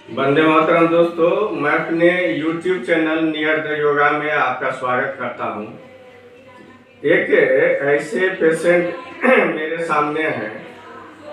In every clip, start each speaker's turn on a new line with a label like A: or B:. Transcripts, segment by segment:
A: वंदे मातरम दोस्तों, मैं अपने YouTube channel near the yoga में आपका स्वागत करता हूं। एक ऐसे पेशेंट मेरे सामने हैं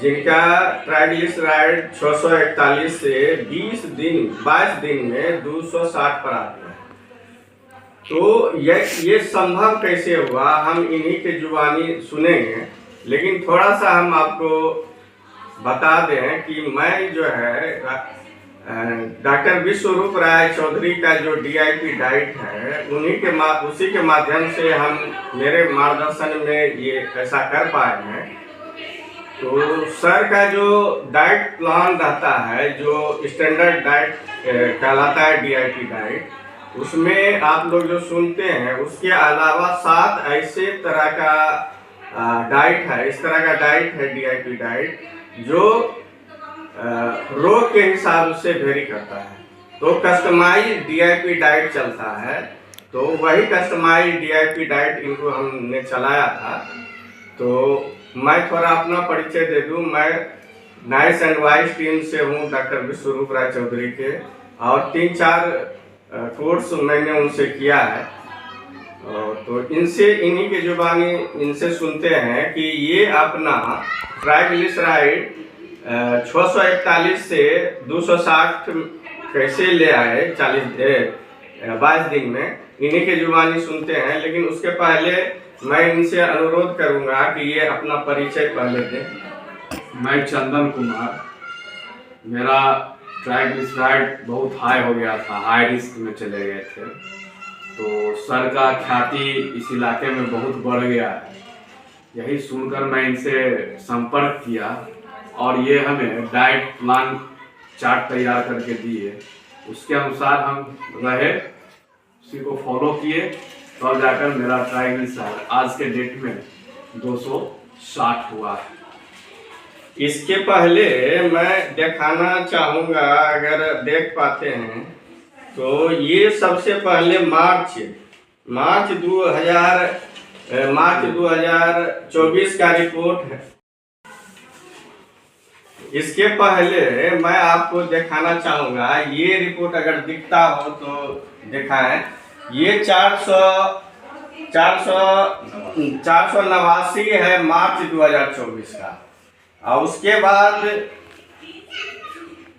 A: जिनका ट्राइग्लिसराइड 641 से 22 दिन में 260 पर आ गया है। तो ये संभव कैसे हुआ, हम इन्हीं के जुबानी सुनेंगे। लेकिन थोड़ा सा हम आपको बता दें कि मैं जो है डॉक्टर विश्वरूप राय चौधरी का जो DIP डाइट है उसी के माध्यम से हम मेरे मार्गदर्शन में ये ऐसा कर पाए हैं। तो सर का जो डाइट प्लान रहता है, जो स्टैंडर्ड डाइट कहलाता है DIP डाइट, उसमें आप लोग जो सुनते हैं उसके अलावा 7 ऐसे तरह का डाइट है, इस तरह का डाइट है DIP डाइट जो रोग के हिसाब से वेरी करता है। तो कस्टमाइज DIP डाइट चलता है। तो वही कस्टमाइज DIP डाइट इनको हमने चलाया था। तो मैं थोड़ा अपना परिचय दे दूं। मैं नाइस एंड वाइस टीम से हूं, डॉक्टर विश्वरूप राय चौधरी के, और 3-4 कोर्स मैंने उनसे किया है। तो इन्हीं के जुबानी इनसे सुनते हैं कि ये अपना ट्राइग्लिसराइड 641 से 260 कैसे ले आए 22 दिन में, इन्हीं के जुबानी सुनते हैं। लेकिन उसके पहले मैं इनसे अनुरोध करूंगा कि ये अपना परिचय पहले दें।
B: मैं चंदन कुमार, मेरा ट्राइग्लिसराइड बहुत हाई हो गया था, हाई रिस्क में चले गए थे। तो सर का ख्याति इस इलाके में बहुत बढ़ गया है। यही सुनकर मैं इनसे संपर्क किया और ये हमें डाइट प्लान चार्ट तैयार करके दिए। उसके अनुसार हम रहे, उसी को फॉलो किए, तब तो जाकर मेरा ट्राइग्लिसराइड आज के डेट में 260 हुआ है।
A: इसके पहले मैं दिखाना चाहूँगा, अगर देख पाते हैं तो ये सबसे पहले मार्च 2024 का रिपोर्ट है। इसके पहले मैं आपको दिखाना चाहूँगा, ये रिपोर्ट अगर दिखता हो तो दिखाएं। ये 489 है मार्च 2024 का, और उसके बाद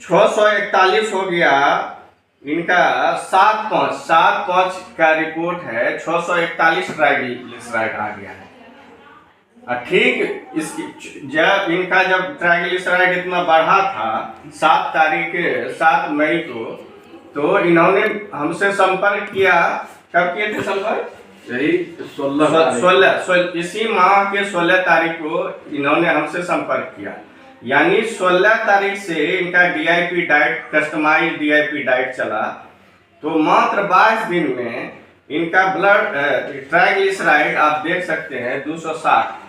A: 641 हो गया इनका। 7/5 का रिपोर्ट है, 641 ट्राइग्लिसराइड आ गया है। ठीक जब इनका ट्राइग्लिसराइड इतना बढ़ा था 7 मई को, तो इन्होंने हमसे संपर्क किया। कब किए थे संपर्क?
B: यही
A: 16 इसी माह के 16 तारीख को इन्होंने हमसे संपर्क किया। यानी 16 तारीख से इनका DIP diet, customize DIP diet चला। तो मात्र 22 दिन में इनका ब्लड ट्राइग्लिसराइड आप देख सकते हैं 260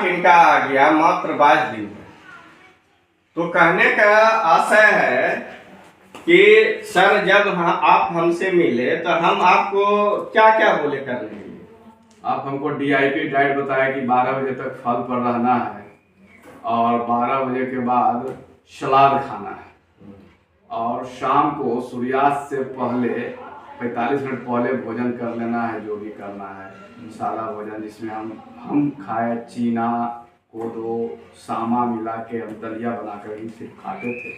A: इनका आ गया मात्र 22 दिन में। तो कहने का आशय है कि सर जब आप हमसे मिले तो हम आपको क्या क्या बोले करने के लिए?
B: आप हमको DIP डाइट बताया कि 12 बजे तक फल पर रहना है और 12 बजे के बाद सलाद खाना है, और शाम को सूर्यास्त से पहले 45 मिनट पहले भोजन कर लेना है, जो भी करना है मसाला भोजन, जिसमें हम खाए चीना, कोदो, सामा मिला के हम दलिया बनाकर ही सिर्फ खाते थे।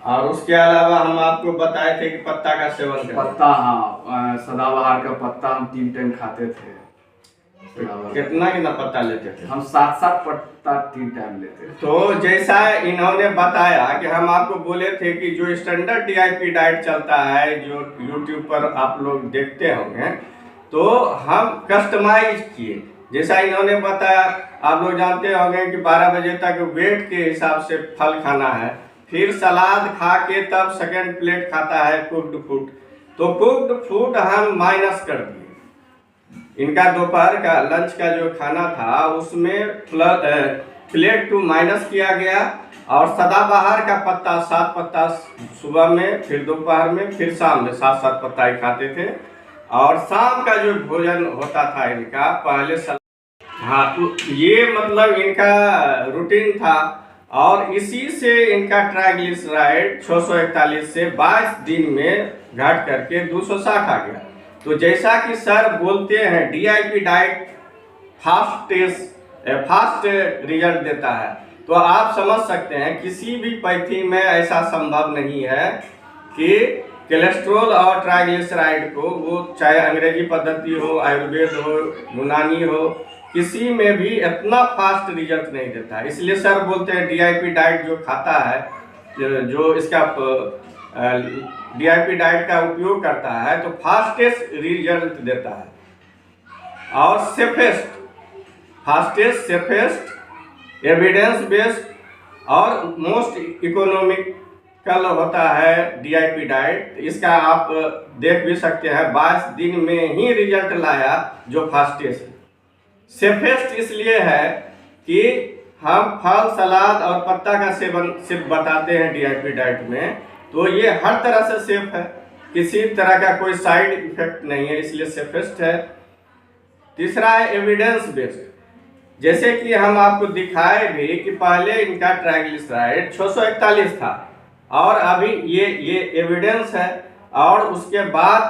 A: और उसके अलावा हम आपको बताए थे कि पत्ता का सेवन करें।
B: पत्ता, हाँ, सदाबहार का पत्ता हम 3 टाइम खाते थे।
A: कितना पत्ता लेते थे?
B: हम 7 पत्ता 3 टाइम लेते थे।
A: तो जैसा इन्होंने बताया कि हम आपको बोले थे कि जो स्टैंडर्ड DIP डाइट चलता है, जो YouTube पर आप लोग देखते होंगे, तो हम कस्टमाइज किए। जैसा इन्होंने बताया, आप लोग जानते होंगे कि 12 बजे तक वेट के हिसाब से फल खाना है, फिर सलाद खा के तब सेकंड प्लेट खाता है कुक्ड फूड। तो कुक्ड फूड हम माइनस कर दिए। इनका दोपहर का लंच का जो खाना था उसमें प्लेट 2 माइनस किया गया, और सदाबहार का पत्ता 7 पत्ता सुबह में, फिर दोपहर में, फिर शाम में 7 पत्ता ही खाते थे। और शाम का जो भोजन होता था इनका पहले हाँ, तो ये मतलब इनका रूटीन था। और इसी से इनका ट्राइग्लिसराइड 641 से 22 दिन में घट करके 260 आ गया। तो जैसा कि सर बोलते हैं डीआईपी डाइट फास्ट रिजल्ट देता है, तो आप समझ सकते हैं किसी भी पैथी में ऐसा संभव नहीं है कि कोलेस्ट्रॉल और ट्राइग्लिसराइड को, वो चाहे अंग्रेजी पद्धति हो, आयुर्वेद हो, यूनानी हो, किसी में भी इतना फास्ट रिजल्ट नहीं देता है। इसलिए सर बोलते हैं डीआईपी डाइट जो खाता है, जो इसका डीआईपी डाइट का उपयोग करता है, तो फास्टेस्ट रिजल्ट देता है और फास्टेस्ट, सेफेस्ट, एविडेंस बेस्ड और मोस्ट इकोनॉमिकल होता है डीआईपी डाइट। इसका आप देख भी सकते हैं 22 दिन में ही रिजल्ट लाया जो फास्टेस्ट। सेफेस्ट इसलिए है कि हम फल, सलाद और पत्ता का सेवन सिर्फ बताते हैं डीआईपी डाइट में, तो ये हर तरह से सेफ है, किसी तरह का कोई साइड इफेक्ट नहीं है, इसलिए सेफेस्ट है। तीसरा है एविडेंस बेस्ड। जैसे कि हम आपको दिखाए भी कि पहले इनका ट्राइग्लिसराइड 641 था और अभी ये एविडेंस है, और उसके बाद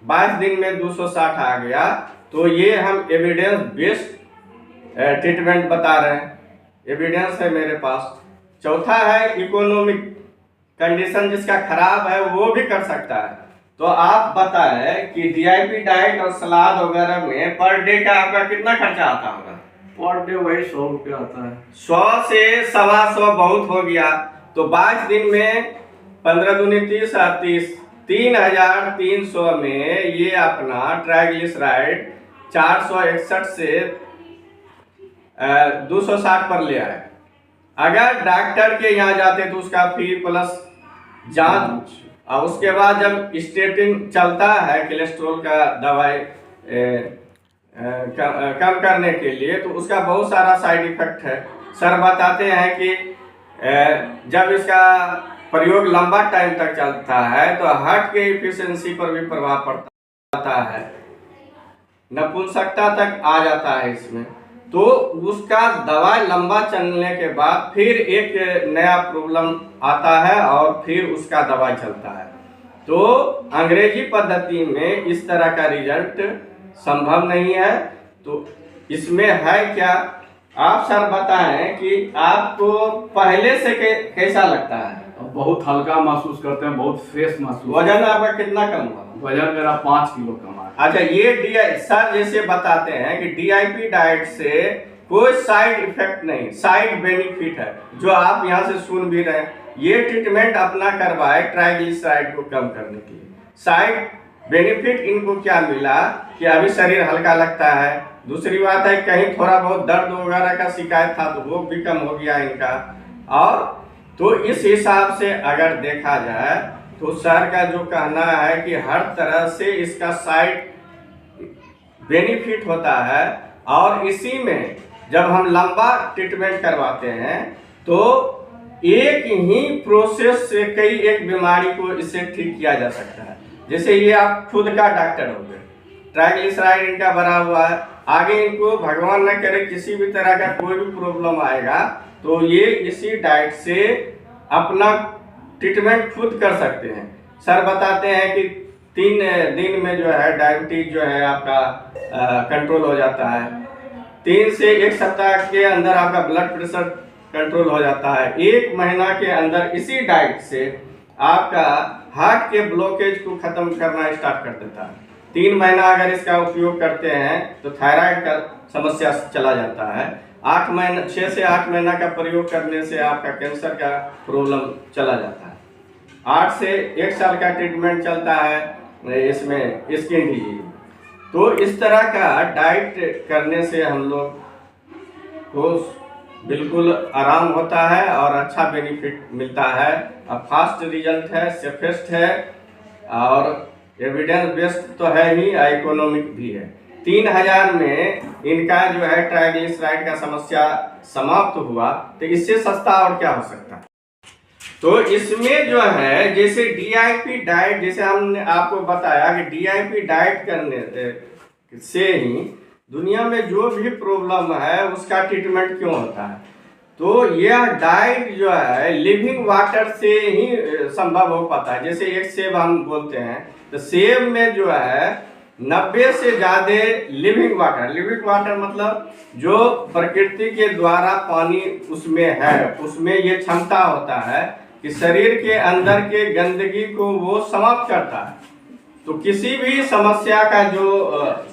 A: 22 दिन में 260 आ गया, तो ये हम एविडेंस बेस्ड ट्रीटमेंट बता रहे हैं, एविडेंस है मेरे पास। चौथा है इकोनॉमिक कंडीशन, जिसका खराब है वो भी कर सकता है। तो आप बताएं कि डीआईपी डाइट और सलाद वगैरह में पर डे का आपका कितना खर्चा आता होगा?
B: पर डे वही 100 रुपये आता है।
A: 100 से 125 बहुत हो गया, तो 22 दिन में 15 दूनी 30 और 30 3300 में ये अपना ट्राइग्लिसराइड 461 से 260 पर ले आए। अगर डॉक्टर के यहाँ जाते तो उसका फी प्लस जांच, और उसके बाद जब स्टेटिन चलता है कोलेस्ट्रॉल का दवाई कम करने के लिए, तो उसका बहुत सारा साइड इफेक्ट है। सर बताते हैं कि जब इसका प्रयोग लंबा टाइम तक चलता है तो हार्ट के इफिशिएंसी पर भी प्रभाव पड़ता है, नपुंसकता तक आ जाता है इसमें। तो उसका दवा लंबा चलने के बाद फिर एक नया प्रॉब्लम आता है और फिर उसका दवा चलता है। तो अंग्रेजी पद्धति में इस तरह का रिजल्ट संभव नहीं है। तो इसमें है क्या, आप सर बताएं कि आपको पहले से कैसा लगता है?
B: बहुत हल्का महसूस करते हैं, बहुत फ्रेश महसूस।
A: वजन आपका कितना कम हुआ?
B: वजन मेरा 5 किलो कम है।
A: अच्छा, ये सर जैसे बताते हैं कि डीआईपी डाइट से कोई साइड इफेक्ट नहीं, साइड बेनिफिट है, जो आप यहाँ से सुन भी रहे हैं। ये ट्रीटमेंट अपना करवाए ट्राइग्लिसराइड को कम करने के लिए। साइड बेनिफिट इनको क्या मिला कि अभी शरीर हल्का लगता है। दूसरी बात है, कहीं थोड़ा बहुत दर्द वगैरह का शिकायत था तो वो भी कम हो गया इनका। और तो इस हिसाब से अगर देखा जाए तो सर का जो कहना है कि हर तरह से इसका साइड बेनिफिट होता है, और इसी में जब हम लंबा ट्रीटमेंट करवाते हैं तो एक ही प्रोसेस से कई एक बीमारी को इससे ठीक किया जा सकता है। जैसे ये आप खुद का डॉक्टर हो गए, ट्राइग्लिसराइड इनका बढ़ा हुआ है, आगे इनको भगवान न करे किसी भी तरह का कोई भी प्रॉब्लम आएगा तो ये इसी डाइट से अपना ट्रीटमेंट खुद कर सकते हैं। सर बताते हैं कि 3 दिन में जो है डायबिटीज जो है आपका कंट्रोल हो जाता है। 3 से 1 सप्ताह के अंदर आपका ब्लड प्रेशर कंट्रोल हो जाता है। 1 महीना के अंदर इसी डाइट से आपका हार्ट के ब्लॉकेज को खत्म करना स्टार्ट कर देता है। 3 महीना अगर इसका उपयोग करते हैं तो थायराइड का समस्या चला जाता है। 6 से 8 महीना का प्रयोग करने से आपका कैंसर का प्रॉब्लम चला जाता है। 8 से 1 साल का ट्रीटमेंट चलता है इसमें स्किन डिजीज। तो इस तरह का डाइट करने से हम लोग को बिल्कुल आराम होता है और अच्छा बेनिफिट मिलता है। अब फास्ट रिजल्ट है, सेफेस्ट है और एविडेंस बेस्ड तो है ही, इकोनॉमिक भी है। 3000 में इनका जो है ट्राइग्लिसराइड का समस्या समाप्त हुआ, तो इससे सस्ता और क्या हो सकता है। तो इसमें जो है जैसे डीआईपी डाइट, जैसे हमने आपको बताया कि डीआईपी डाइट करने से ही दुनिया में जो भी प्रॉब्लम है उसका ट्रीटमेंट क्यों होता है। तो यह डाइट जो है लिविंग वाटर से ही संभव हो पाता है। जैसे एक सेब हम बोलते हैं, तो सेब में जो है 90 से ज़्यादा लिविंग वाटर मतलब जो प्रकृति के द्वारा पानी उसमें है, उसमें ये क्षमता होता है कि शरीर के अंदर के गंदगी को वो समाप्त करता है। तो किसी भी समस्या का जो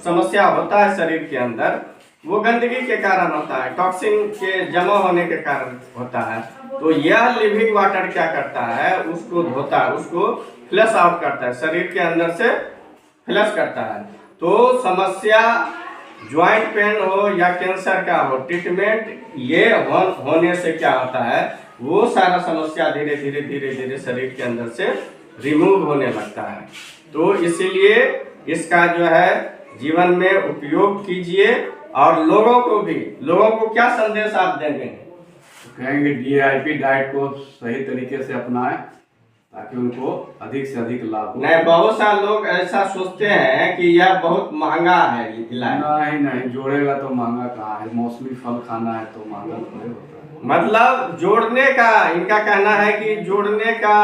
A: समस्या होता है शरीर के अंदर, वो गंदगी के कारण होता है, टॉक्सिन के जमा होने के कारण होता है। तो यह लिविंग वाटर क्या करता है, उसको धोता है, उसको फ्लश आउट करता है, शरीर के अंदर से फ्लश करता है। तो समस्या ज्वाइंट पेन हो या कैंसर का हो, ट्रीटमेंट ये होने से क्या होता है, वो सारा समस्या धीरे धीरे शरीर के अंदर से रिमूव होने लगता है। तो इसीलिए इसका जो है जीवन में उपयोग कीजिए। और लोगों को क्या संदेश आप देंगे?
B: तो कहेंगे DIP डाइट को सही तरीके से अपनाएं ताकि उनको अधिक से अधिक लाभ हो।
A: नहीं, बहुत सारे लोग ऐसा सोचते हैं कि यह बहुत महंगा है इलाज।
B: नहीं, जोड़ेगा तो महंगा कहाँ है, मौसमी फल खाना है तो महंगा थोड़े होता है।
A: मतलब जोड़ने का इनका कहना है कि जोड़ने का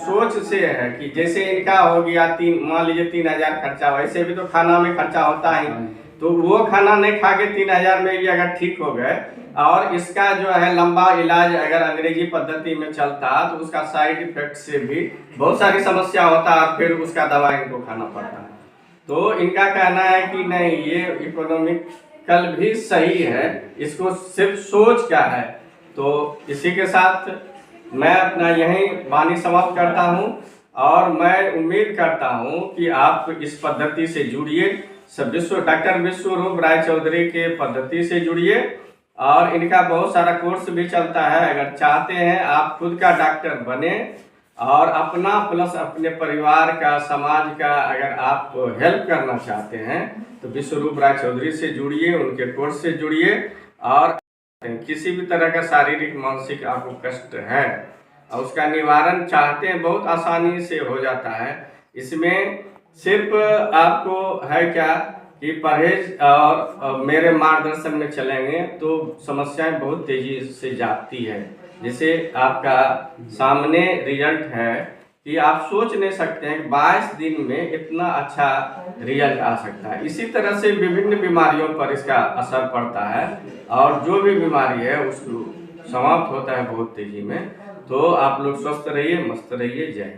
A: सोच से है कि जैसे इनका हो गया मान लीजिए 3000 खर्चा, वैसे भी तो खाना में खर्चा होता है, तो वो खाना नहीं खा के 3000 में भी अगर ठीक हो गए, और इसका जो है लंबा इलाज अगर अंग्रेजी पद्धति में चलता तो उसका साइड इफेक्ट से भी बहुत सारी समस्या होता है, फिर उसका दवा इनको खाना पड़ता है। तो इनका कहना है कि नहीं, ये इकोनॉमिकल भी सही है, इसको सिर्फ सोच क्या है। तो इसी के साथ मैं अपना यही वाणी समाप्त करता हूँ, और मैं उम्मीद करता हूँ कि आप इस पद्धति से जुड़िए, डॉक्टर विश्वरूप राय चौधरी के पद्धति से जुड़िए। और इनका बहुत सारा कोर्स भी चलता है, अगर चाहते हैं आप खुद का डॉक्टर बने और अपना प्लस अपने परिवार का, समाज का अगर आप हेल्प करना चाहते हैं तो विश्वरूप राय चौधरी से जुड़िए, उनके कोर्स से जुड़िए। और किसी भी तरह का शारीरिक मानसिक आपको कष्ट है और उसका निवारण चाहते हैं, बहुत आसानी से हो जाता है। इसमें सिर्फ आपको है क्या कि परहेज और मेरे मार्गदर्शन में चलेंगे तो समस्याएं बहुत तेजी से जाती है। जैसे आपका सामने रिजल्ट है कि आप सोच नहीं सकते हैं कि 22 दिन में इतना अच्छा रिजल्ट आ सकता है। इसी तरह से विभिन्न बीमारियों पर इसका असर पड़ता है, और जो भी बीमारी है उसको समाप्त होता है बहुत तेजी में। तो आप लोग स्वस्थ रहिए, मस्त रहिए। जय।